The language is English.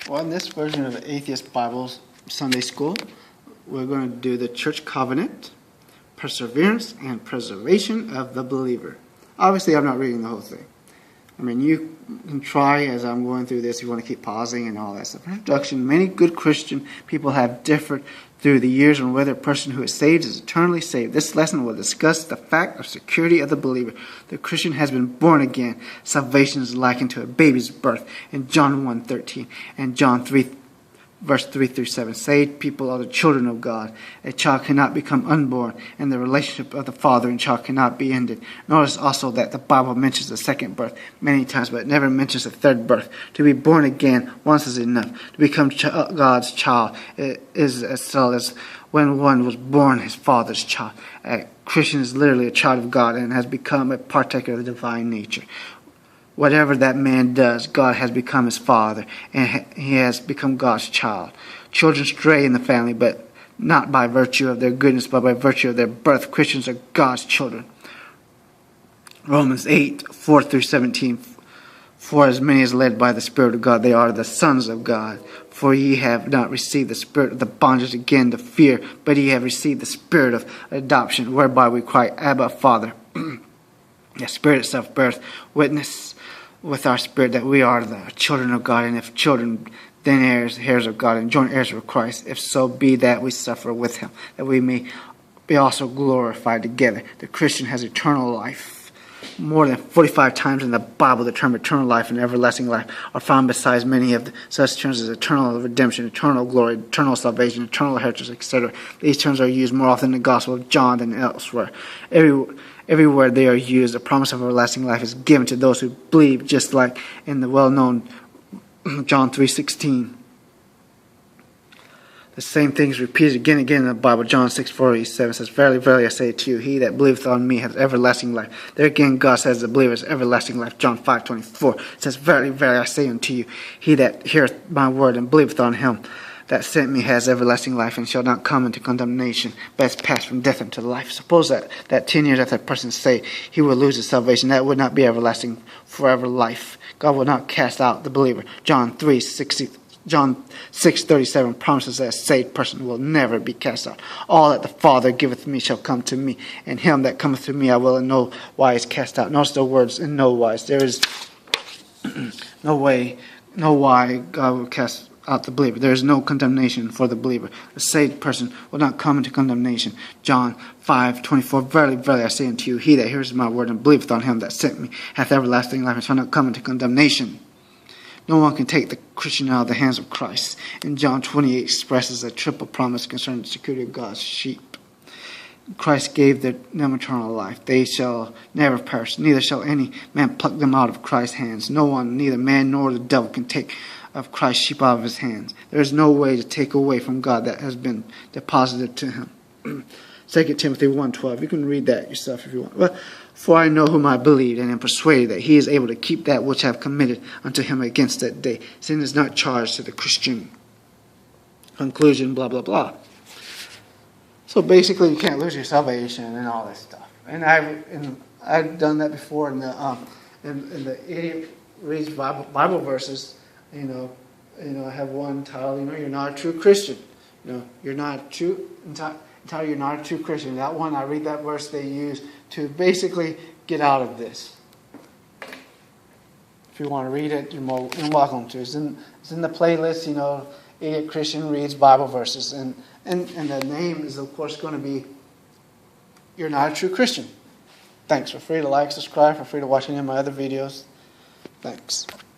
Well, in this version of Atheist Bible Sunday School, we're going to do the church covenant, perseverance, and preservation of the believer. Obviously, I'm not reading the whole thing. I mean, you can try as I'm going through this. You want to keep pausing and all that stuff. Introduction. Many good Christian people have differed through the years on whether a person who is saved is eternally saved. This lesson will discuss the fact of security of the believer. The Christian has been born again. Salvation is likened to a baby's birth in John 1:13 and John 3, verse 3 through 7. Saved people are the children of God. A child cannot become unborn, and the relationship of the father and child cannot be ended. Notice also that the Bible mentions the second birth many times, but it never mentions the third birth. To be born again once is enough. To become God's child is as well as when one was born his father's child. A Christian is literally a child of God and has become a partaker of the divine nature. Whatever that man does, God has become his father, and he has become God's child. Children stray in the family, but not by virtue of their goodness, but by virtue of their birth. Christians are God's children. Romans 8:4 through 17. For as many as led by the Spirit of God, they are the sons of God. For ye have not received the spirit of the bondage again to fear, but ye have received the spirit of adoption, whereby we cry, Abba, Father. The Spirit itself beareth witness with our spirit that we are the children of God, and if children, then heirs of God, and joint heirs of Christ, if so be that we suffer with him, that we may be also glorified together. The Christian has eternal life. More than 45 times in the Bible, the term eternal life and everlasting life are found besides many of such terms as eternal redemption, eternal glory, eternal salvation, eternal inheritance, etc. These terms are used more often in the Gospel of John than elsewhere. Everywhere they are used, the promise of everlasting life is given to those who believe, just like in the well-known John 3:16. The same thing is repeated again and again in the Bible. John 6:47 says, Verily, verily, I say to you, he that believeth on me hath everlasting life. There again, God says the believer has everlasting life. John 5:24 says, Verily, verily, I say unto you, he that heareth my word and believeth on him that sent me has everlasting life, and shall not come into condemnation, but is passed from death into life. Suppose that 10 years after a person saved, he will lose his salvation. That would not be everlasting forever life. God will not cast out the believer. John 6:37 promises that a saved person will never be cast out. All that the Father giveth me shall come to me, and him that cometh to me I will in no wise cast out. Notice the words, in no wise. There is no way God will cast out the believer. There is no condemnation for the believer. The saved person will not come into condemnation. John 5:24. Verily, verily, I say unto you, he that hears my word and believeth on him that sent me hath everlasting life, and shall not come into condemnation. No one can take the Christian out of the hands of Christ. And John 28 expresses a triple promise concerning the security of God's sheep. Christ gave them eternal life. They shall never perish, neither shall any man pluck them out of Christ's hands. No one, neither man nor the devil, can take of Christ's sheep out of his hands. There is no way to take away from God that has been deposited to him. 2 Timothy 1:12. You can read that yourself if you want. Well, for I know whom I believe, and am persuaded that he is able to keep that which I have committed unto him against that day. Sin is not charged to the Christian. Conclusion, blah, blah, blah. So basically, you can't lose your salvation and all this stuff. And I've done that before in the idiot reads Bible verses. I have one title. You're not a true Christian. You're not a true entitled. You're not a true Christian. That one, I read that verse they use to basically get out of this. If you want to read it, you're welcome to. It's in the playlist. Idiot Christian reads Bible verses, and the name is of course going to be You're Not a True Christian. Thanks. Feel free to like, subscribe. Feel free to watch any of my other videos. Thanks.